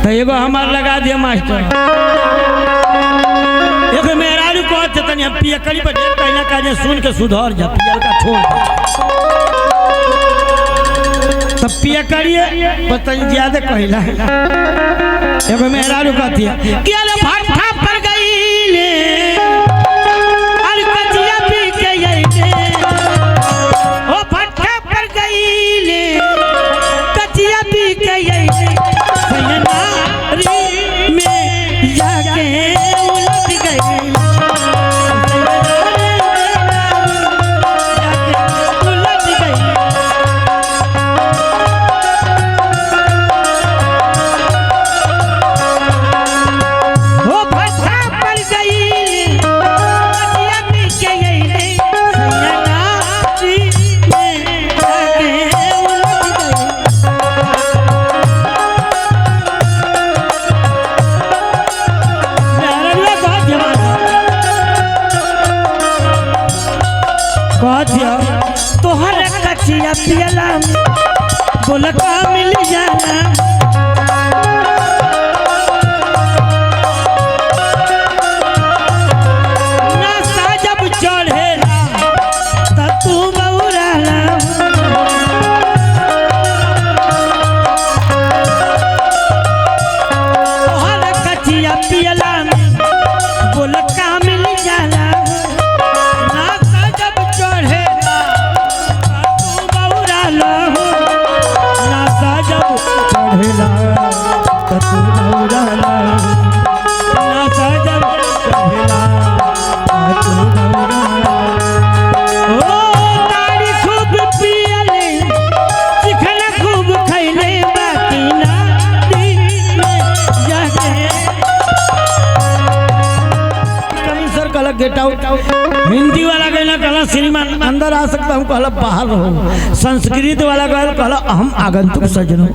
एगो हमार लगा दिया मास्टर एगो मेहरारू को तनी हम पिया करी पर ढेर कहना काजे सुन के सुधर जा पियल का छोड़ तब पिया करिए पता नहीं ज्यादा कहला एगो मेहरारू कहती है कि अरे भाठा पर गई ले और कचिया पी के यही ओ भाठा पर गई ले कचिया पी के यही सैनारी में जाके उलट गई तोहर कचिया पियला बोलका मिल जाला नशा जब चढ़ेला त तू बौराला तोहर कचिया पियला बोलका मिल जाला गेट आउट हिंदी वाला कहना कहला श्रीमान अंदर आ सकता हूँ कहला बाहर रहो संस्कृत वाला कहला हम आगंतुक सज्जन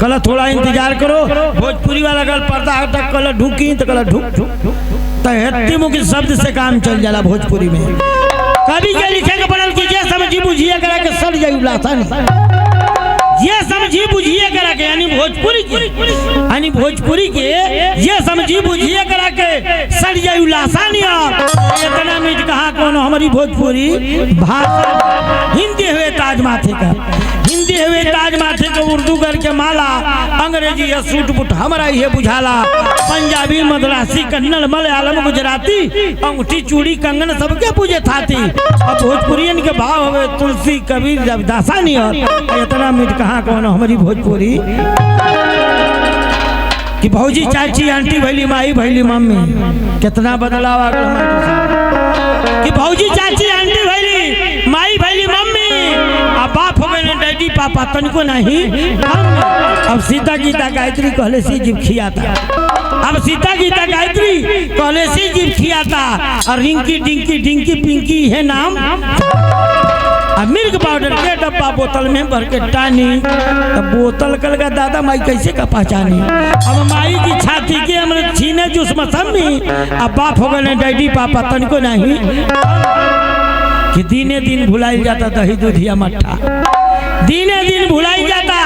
कहला थोड़ा इंतजार करो भोजपुरी वाला कहला पर्दा हटा कहला ढुकी तो कहला ढुक तो हेत्ती मुखी शब्द से काम चल जाला भोजपुरी में कभी के लिखे के पड़ल कि ये समझी बुझिए करा के सड़ जाई उलासानी ये समझी बुझिए करा के यानी भोजपुरी के ये समझी बुझिए करा के सड़ जाई उलासानी इतना मीठ कहा कौन हमारी भोजपुरी भाषा हिंदी हुए ताज माथे का हिंदी हुए ताज माथे का उर्दू करके माला अंग्रेजी या सूट बुट हमारा ये बुझाला पंजाबी मद्रासी कन्नड़ मलयालम गुजराती अंगूठी चूड़ी कंगन सबके पूजे थाती अब भोजपुरियन के भाव हवे तुलसी कबीर रविदासानी और इतना मीठ कहा कौन हमारी भोजपुरी कि भौजी चाची आंटी भैली माई भैली मम्मी कितना बदलाव आ गया कि भौजी चाची आंटी भैली माई भैली मम्मी अब बाप हो गए डैडी पापा तनिको नहीं अब सीता गीता गायत्री कहले से जीव खियाता अब सीता गीता गायत्री कहले से जीव खियाता और रिंकी डिंकी डिंकी पिंकी है नाम मिल्क पाउडर के डब्बा बोतल में भर के टानी बोतल कल का दादा माई कैसे का पहचानी अब माई की छाती के हमने छीने जूस मसम्मी अब बाप हो गए डैडी पापा तनिको नहीं कि दिने दिन भुलाई जाता दही दूधिया मट्ठा दिने दिन भुलाई जाता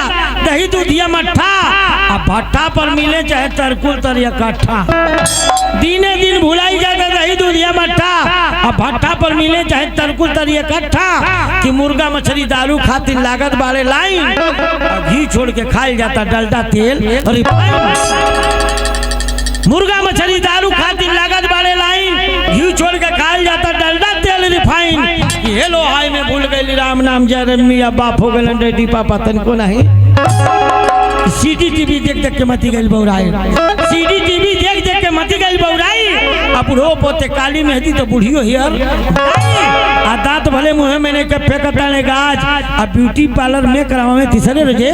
दही दूधिया मट्ठा अब भट्ठा पर मिले चाहे तरकुल तर या काठा दिने दिन भुलाई जाता दही दूधिया मट्ठा अब भट्ठा पर मिले चाहे तरकुल तर या काठा कि मुर्गा मछली दारू खातिर लागत बारे लाइन घी छोड़ के खाया जाता डलडा तेल रिफाइन मुर्गा मछली दारू खातिर लागत बारे लाइन घी छोड़ के खाया जाता डलडा तेल रिफाइन हेलो हाय में भूल गई राम नाम जय मिया बाप हो गए डैडी पापा तनको नहीं सीडी टीवी देख देख के मती गई बौराई सीडी टीवी देख देख के मती गई बौराई अब रो पोते काली मेहंदी तो बुढ़ियो हियर आ दांत भले मुंह में ने के फेंकता ने गाज अब ब्यूटी पार्लर में करावा में तीसरे रोजे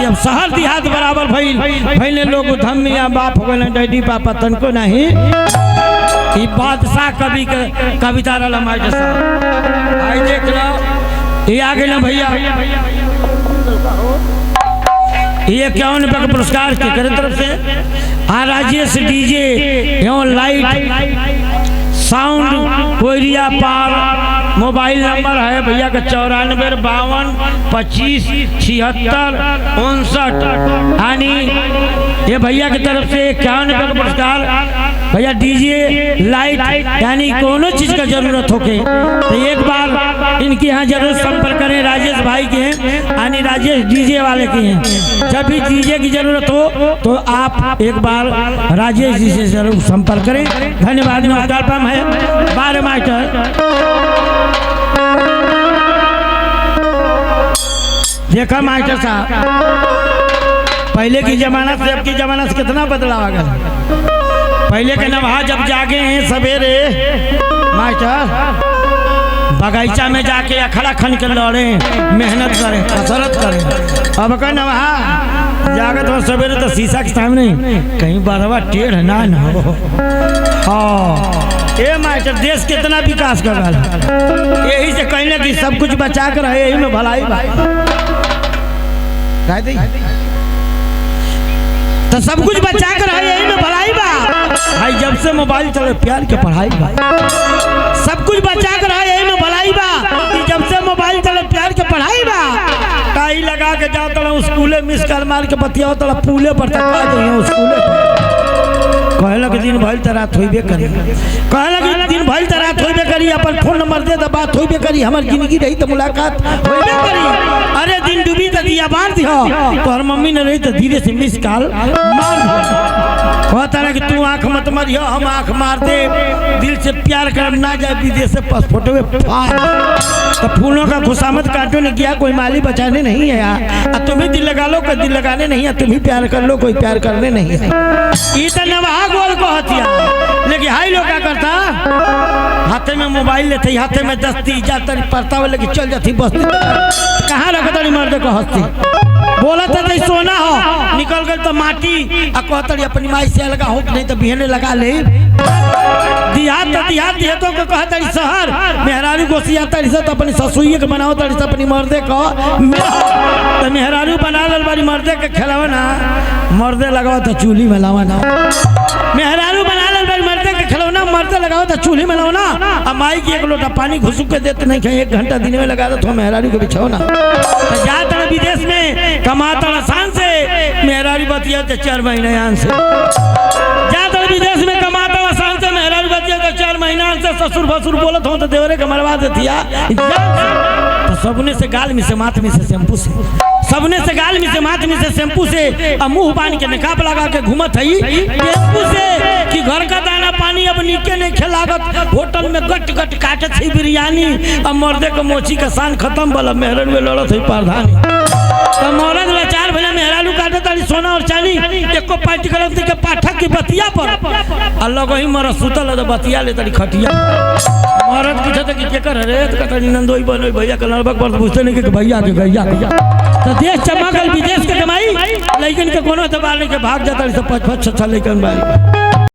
अब शहर देहात बराबर भइल पहले लोग धम्मिया बाप हो गए डैडी पापा तनको नहीं ई बादशाह कवि के कविता रला मार जैसा आई देख लो ये आ गए ना भैया ये 51 रुपये का पुरस्कार के तरफ से राजेश डीजे एवं लाइट साउंड कोयरिया पार मोबाइल नंबर है भैया का 94 52 25 76 59 यानी ये भैया की तरफ से 51 रुपये का पुरस्कार। भैया डीजे लाइट यानी कोनो चीज का जरूरत हो के तो एक बार इनके यहाँ जरूर संपर्क करें। राजेश भाई के हैं यानी राजेश डीजे वाले के हैं। जब भी डीजे की जरूरत हो तो आप एक बार राजेश जी से जरूर संपर्क करें। धन्यवाद। नमस्कार पाम है 12 मास्टर। देखा मास्टर साहब, पहले की जमाना से अब की जमाना से कितना बदलाव आ गया। पहले के नवहा जब जागे हैं सवेरे मास्टर बगीचा में जाके अखड़ा खन के लड़े, मेहनत करें, कसरत करें। अब का नवहा जागत हो सवेरे तो शीशा के सामने कहीं बरवा टेढ़ ना हो। हाँ ये मास्टर देश कितना विकास कर रहा है। यही से कहने की सब कुछ बचा कर रहे, यही में भलाई तो सब कुछ बचा कर है, यही में भलाई बा भाई। जब से मोबाइल चले प्यार के पढ़ाई बा, सब कुछ बचा कर है, यही में भलाई बा। जब से मोबाइल चले प्यार के पढ़ाई बा, टाई लगा के जाता हूँ स्कूले, मिस कर मार के बतिया होता पूले पर तक आ जाइए स्कूले। कहला के दिन भइल त रात होइबे करी, कहला के दिन भइल त रात होइबे करी। अपन फोन नंबर दे त बात होइबे करी, हमर जिंदगी रही त मुलाकात होइबे करी। अरे दिन डूबी त दिया बार दियो, तोहर मम्मी ने रही त धीरे से मिस कॉल मार दे। कहता है कि तू आंख मत मारियो, हम आंख मार दे। दिल से प्यार कर ना जाए विदेश से पासपोर्ट में फाड़। तो फूलों का खुशामद काटो ने किया, कोई माली बचाने नहीं है यार। तुम्हें दिल लगा लो, कोई दिल लगाने नहीं है। तुम्हें प्यार कर लो, कोई प्यार करने नहीं है। नवा गोल को हथिया लेकिन हाई लोग क्या करता, हाथे में मोबाइल लेते, हाथे में दस्ती जाता पड़ता वाले की चल जाती बस्ती। कहाँ रखता मर्द को हस्ती बोला था तो सोना हो निकल गए तो माटी कहतरी अपनी माई से लगा हो नहीं तो बिहने लगा ले। दिहात तो दिहात देहतों को कहतरी शहर मेहरारू गोसिया तरी से तो अपनी ससुइये के बनाओ तरी से अपनी मर्दे को तो मेहरारू बना लल बारी मर्दे के खिलावा ना, मर्दे लगाओ तो चूल्ही में लावा ना। मेहरारू बना लल बारी मर्दे के खिलौना, मर्दे लगाओ तो चूल्ही में लाओ ना। अब माई की एक लोटा पानी घुसुक के देते नहीं खाए, 1 घंटा दिन में लगा दो तो मेहरारू को बिछाओ ना। तो जाता विदेश में कमाता आसान से, मेहरारू बतिया तो 4 महीने आन से जाता विदेश में कमाता आसान से, मेहरारू बतिया तो 4 महीना से। ससुर भसुर बोलत हो तो देवरे के मरवा देती तो सबने से गाल में से माथ में से शैम्पू से, सबने से गाल में से माथ में से शैम्पू से मुंह बांध के निकाब लगा के घूमत है टेम्पू से कि घर का दाना पानी अब नीचे नहीं खिलागत। होटल में गट गट काटत है बिरयानी, अब मर्दे को मोची का शान खत्म वाला मेहरन में लड़त है प्रधानी। तो मौलद लाचार भले मेहरालू काटे तारी सोना और चांदी एको पार्टी करत के पाठक की बतिया पर अल्लाह को ही मर सुतल तो बतिया ले तारी खटिया। मरद पूछत कि के कर रे तो कहता नंदोई बनोई भैया के लड़बक पर पूछते नहीं कि भैया के गैया गैया। तो देश चमकल विदेश के कमाई लेकिन के कोनो दबाने के भाग जाता सब 5-5 6 लेकिन भाई